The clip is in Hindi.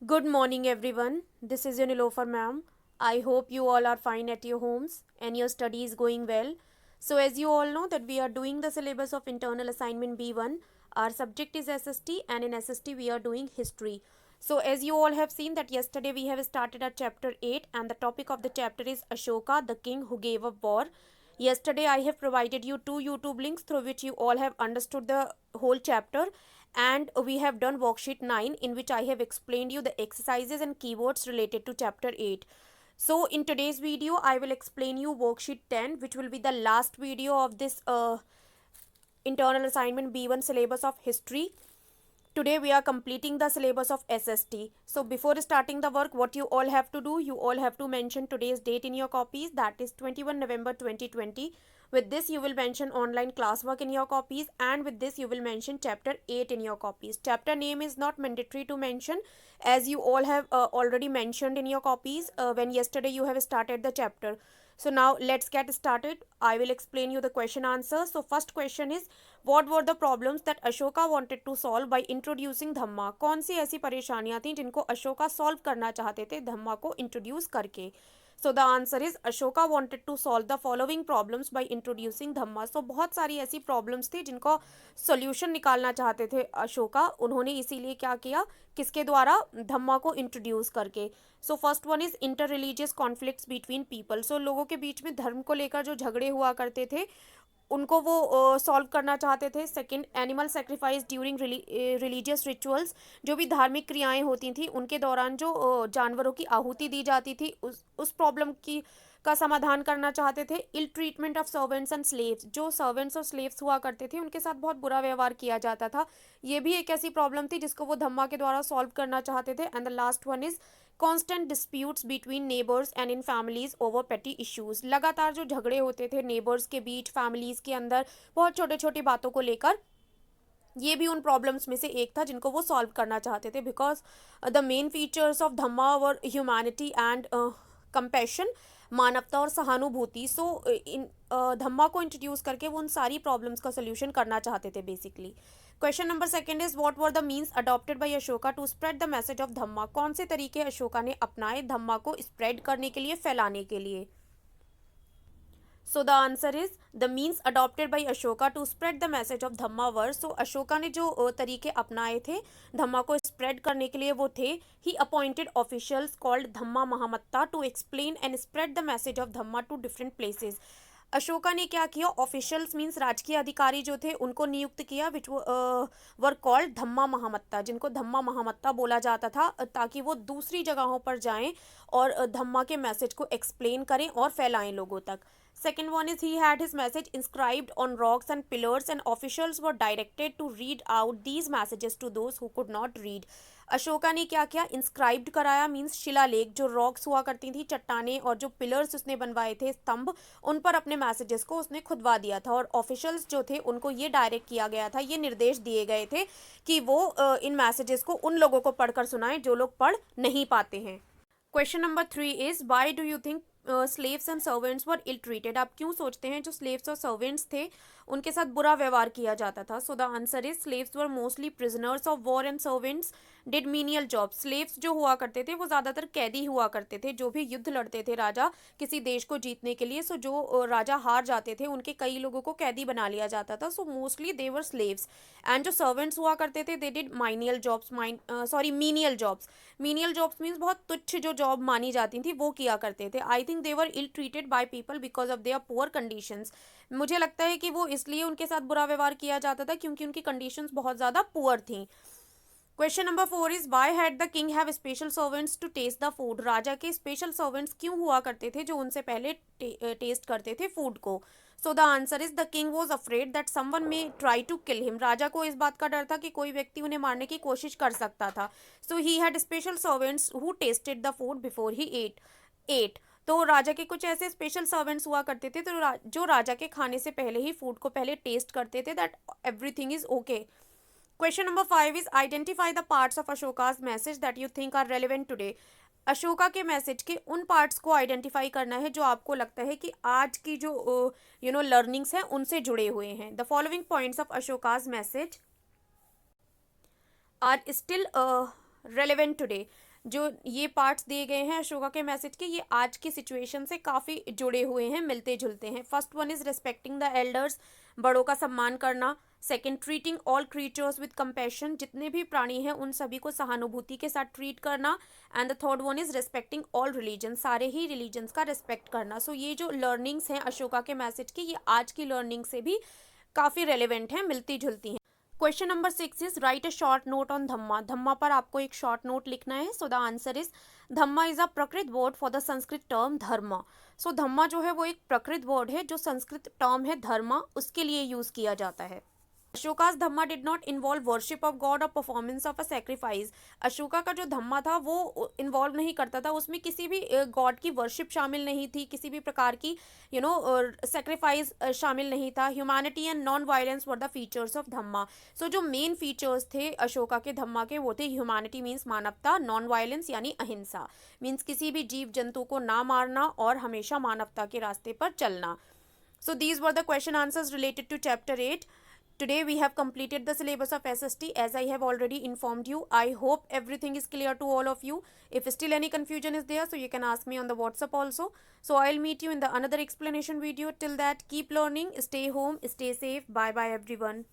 Good morning, everyone. This is your Nilofer ma'am. I hope you all are fine at your homes and your study is going well. So, as you all know, that we are doing the syllabus of internal assignment B1. Our subject is SST, and in SST we are doing history. So, as you all have seen that yesterday we have started our chapter 8, and the topic of the chapter is Ashoka, the king who gave up war. Yesterday I have provided you two YouTube links through which you all have understood the whole chapter, and we have done worksheet 9 in which I have explained you the exercises and keywords related to chapter 8. So in today's video I will explain you worksheet 10, which will be the last video of this internal assignment B1 syllabus of history. Today we are completing the syllabus of SST. So before starting the work, what you all have to do, you all have to mention today's date in your copies, that is 21 November 2020. With this you will mention online classwork in your copies, and with this you will mention chapter 8 in your copies. Chapter name is not mandatory to mention, as you all have already mentioned in your copies when yesterday you have started the chapter. So now let's get started. I will explain you the question answer. So first question is, what were the problems that Ashoka wanted to solve by introducing धम्मा? कौन सी ऐसी परेशानियां थी जिनको अशोका सॉल्व करना चाहते थे धम्मा को इंट्रोड्यूस करके? So the answer is Ashoka wanted to solve the following problems by introducing dhamma. So बहुत सारी ऐसी प्रॉब्लम्स थी जिनको सोल्यूशन निकालना चाहते थे अशोका. उन्होंने इसीलिए क्या किया, किसके द्वारा, धम्मा को इंट्रोड्यूस करके. So first one is inter religious conflicts between people. So लोगों के बीच में धर्म को लेकर जो झगड़े हुआ करते थे उनको वो सॉल्व करना चाहते थे. Second, animal sacrifice during religious rituals. जो भी धार्मिक क्रियाएं होती थी उनके दौरान जो जानवरों की आहुति दी जाती थी, उस प्रॉब्लम की का समाधान करना चाहते थे. Ill treatment of servants and slaves. जो सर्वेंट्स और स्लेव्स हुआ करते थे उनके साथ बहुत बुरा व्यवहार किया जाता था. ये भी एक ऐसी प्रॉब्लम थी जिसको वो धम्मा के द्वारा सॉल्व करना चाहते थे. And the last one is constant disputes between neighbours and in families over पेटी इश्यूज. लगातार जो झगड़े होते थे नेबर्स के बीच, फैमिलीज के अंदर, बहुत छोटे छोटी बातों को लेकर, ये भी उन प्रॉब्लम्स में से एक था जिनको वो सॉल्व करना चाहते थे. Because the main features of dhamma were humanity and compassion, मानवता और सहानुभूति. सो इन धम्मा को इंट्रोड्यूस करके वो उन सारी प्रॉब्लम्स का सोल्यूशन करना चाहते थे basically. Question number second is, what were the means adopted by Ashoka to spread the message of dhamma? कौन से तरीके अशोका ने अपनाए धम्मा को स्प्रेड करने के लिए, फैलाने के लिए? So the answer is the means adopted by Ashoka to spread the message of dhamma were. So Ashoka ने जो तरीके अपनाए थे धम्मा को स्प्रेड करने के लिए वो थे, he appointed officials called dhamma mahamatta to explain and spread the message of dhamma to different places. Ashoka ने क्या किया, ऑफिशियल्स मीन्स राजकीय अधिकारी जो थे उनको नियुक्त किया, विच वर कॉल्ड धम्मा महामत्ता, जिनको धम्मा महामत्ता बोला जाता था, ताकि वो दूसरी जगहों पर जाएं और धम्मा के मैसेज को एक्सप्लेन करें और फैलाएं लोगों तक. Second one is, he had his message inscribed on rocks and pillars and officials were directed to read out these messages to those who could not read. Ashoka ने क्या किया, इंस्क्राइब्ड कराया मीन्स शिलालेख, जो रॉक्स हुआ करती थी, चट्टाने, और जो पिलर्स उसने बनवाए थे, स्तंभ, उन पर अपने मैसेजेस को उसने खुदवा दिया था. और ऑफिशियल्स जो थे उनको ये डायरेक्ट किया गया था, ये निर्देश दिए गए थे कि वो इन मैसेजेस को उन लोगों को पढ़कर सुनाएं जो लोग पढ़ नहीं पाते हैं. Question number 3 is, why do you think slaves and servants were ill treated? आप क्यों सोचते हैं जो स्लेव्स और सर्वेंट्स थे उनके साथ बुरा व्यवहार किया जाता था? सो the answer is, slaves were mostly prisoners of war and servants did menial jobs. Slaves जो हुआ करते थे वो ज़्यादातर कैदी हुआ करते थे, जो भी युद्ध लड़ते थे राजा किसी देश को जीतने के लिए. सो जो राजा हार जाते थे उनके कई लोगों को कैदी बना लिया जाता था. So mostly they were slaves. And जो सर्वेंट्स हुआ करते थे they did menial jobs, menial jobs. Menial jobs means बहुत तुच्छ जो जॉब मानी जाती थी वो किया करते थे. I think they were ill treated by people because of their poor conditions. मुझे लगता है कि वो इसलिए उनके साथ बुरा व्यवहार किया जाता था क्योंकि उनकी कंडीशंस बहुत ज़्यादा पुअर थी. Question number 4 is, why had the king have special servants to test the food? राजा के स्पेशल सर्वेंट्स क्यों हुआ करते थे जो उनसे पहले टेस्ट करते थे फूड को? So the answer is, the king was afraid that someone may try to kill him. राजा को इस बात का डर था कि कोई व्यक्ति उन्हें मारने की कोशिश कर सकता था. So he had special servants who tested the food before he ate. तो राजा के कुछ ऐसे स्पेशल सर्वेंट्स हुआ करते थे तो जो राजा के खाने से पहले ही फूड को पहले टेस्ट करते थे, that everything is okay. Question number 5 is, identify the parts of Ashoka's message that you think are relevant today. Ashoka के मैसेज के उन पार्ट्स को आइडेंटिफाई करना है जो आपको लगता है कि आज की जो लर्निंग्स हैं उनसे जुड़े हुए हैं. The following points of Ashoka's message are still relevant today. जो ये पार्ट्स दिए गए हैं अशोका के मैसेज के, ये आज की सिचुएशन से काफ़ी जुड़े हुए हैं, मिलते जुलते हैं। First one is respecting the elders, बड़ों का सम्मान करना। Second, treating all creatures with compassion, जितने भी प्राणी हैं उन सभी को सहानुभूति के साथ ट्रीट करना। And the third one is respecting all religion, सारे ही रिलीजन्स का रिस्पेक्ट करना। सो ये जो लर्निंग्स हैं अशोका के मैसेज की, ये आज की लर्निंग से भी काफ़ी रेलिवेंट हैं, मिलती जुलती हैं। Question number 6 is write a short note on dhamma. Dhamma पर आपको एक शॉर्ट नोट लिखना है। So the answer is dhamma is a Prakrit word for the Sanskrit term dharma. So धम्मा जो है वो एक प्रकृत वर्ड है जो संस्कृत टर्म है धर्मा, उसके लिए यूज किया जाता है। Ashoka's dhamma did not involve worship of god और performance of a sacrifice. Ashoka का जो धम्मा था वो इन्वॉल्व नहीं करता था, उसमें किसी भी गॉड की वर्शिप शामिल नहीं थी, किसी भी प्रकार की सेक्रीफाइस शामिल नहीं था। Humanity and non violence were the features of dhamma. So जो मेन फीचर्स थे अशोका के धम्मा के वो थे ह्यूमैनिटी मीन्स मानवता, नॉन वायलेंस यानी अहिंसा मीन्स किसी भी जीव जंतु को ना मारना और हमेशा मानवता के रास्ते पर चलना। So these were the question answers related to chapter 8. Today we have completed the syllabus of SST as I have already informed you. I hope everything is clear to all of you. If still any confusion is there, so you can ask me on the WhatsApp also. So I'll meet you in the another explanation video. Till that, keep learning, stay home, stay safe. Bye bye everyone.